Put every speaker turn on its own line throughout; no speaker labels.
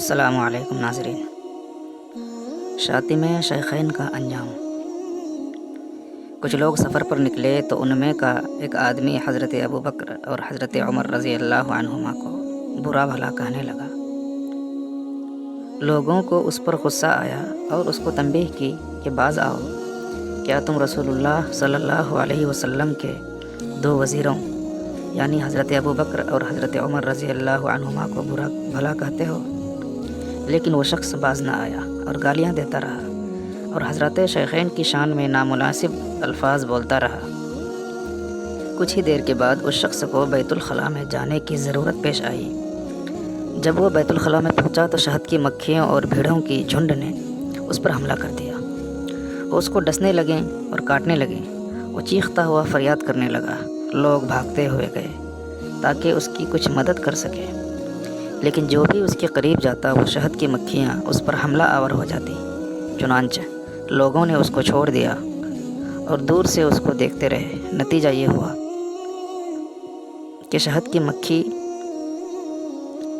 السلام علیکم ناظرین۔ شاطمہ شیخین کا انجام۔ کچھ لوگ سفر پر نکلے تو ان میں کا ایک آدمی حضرت ابوبکر اور حضرت عمر رضی اللہ عنہما کو برا بھلا کہنے لگا۔ لوگوں کو اس پر غصہ آیا اور اس کو تنبیہ کی کہ باز آؤ، کیا تم رسول اللہ صلی اللہ علیہ وسلم کے دو وزیروں یعنی حضرت ابوبکر اور حضرت عمر رضی اللہ عنہما کو برا بھلا کہتے ہو؟ لیکن وہ شخص باز نہ آیا اور گالیاں دیتا رہا اور حضرت شیخین کی شان میں نامناسب الفاظ بولتا رہا۔ کچھ ہی دیر کے بعد اس شخص کو بیت الخلاء میں جانے کی ضرورت پیش آئی۔ جب وہ بیت الخلاء میں پہنچا تو شہد کی مکھیوں اور بھیڑوں کی جھنڈ نے اس پر حملہ کر دیا۔ وہ اس کو ڈسنے لگیں اور کاٹنے لگیں۔ وہ چیختا ہوا فریاد کرنے لگا۔ لوگ بھاگتے ہوئے گئے تاکہ اس کی کچھ مدد کر سکے، لیکن جو بھی اس کے قریب جاتا وہ شہد کی مکھیاں اس پر حملہ آور ہو جاتی۔ چنانچہ لوگوں نے اس کو چھوڑ دیا اور دور سے اس کو دیکھتے رہے۔ نتیجہ یہ ہوا کہ شہد کی مکھی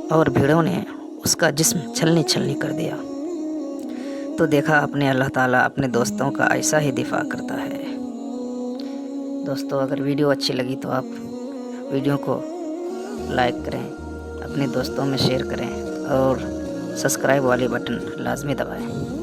اور بھیڑوں نے اس کا جسم چھلنی چھلنی کر دیا۔ تو دیکھا اپنے اللہ تعالیٰ اپنے دوستوں کا ایسا ہی دفاع کرتا ہے۔ دوستو، اگر ویڈیو اچھی لگی تو آپ ویڈیو کو لائک کریں، اپنے دوستوں میں شیئر کریں اور سبسکرائب والی بٹن لازمی دبائیں۔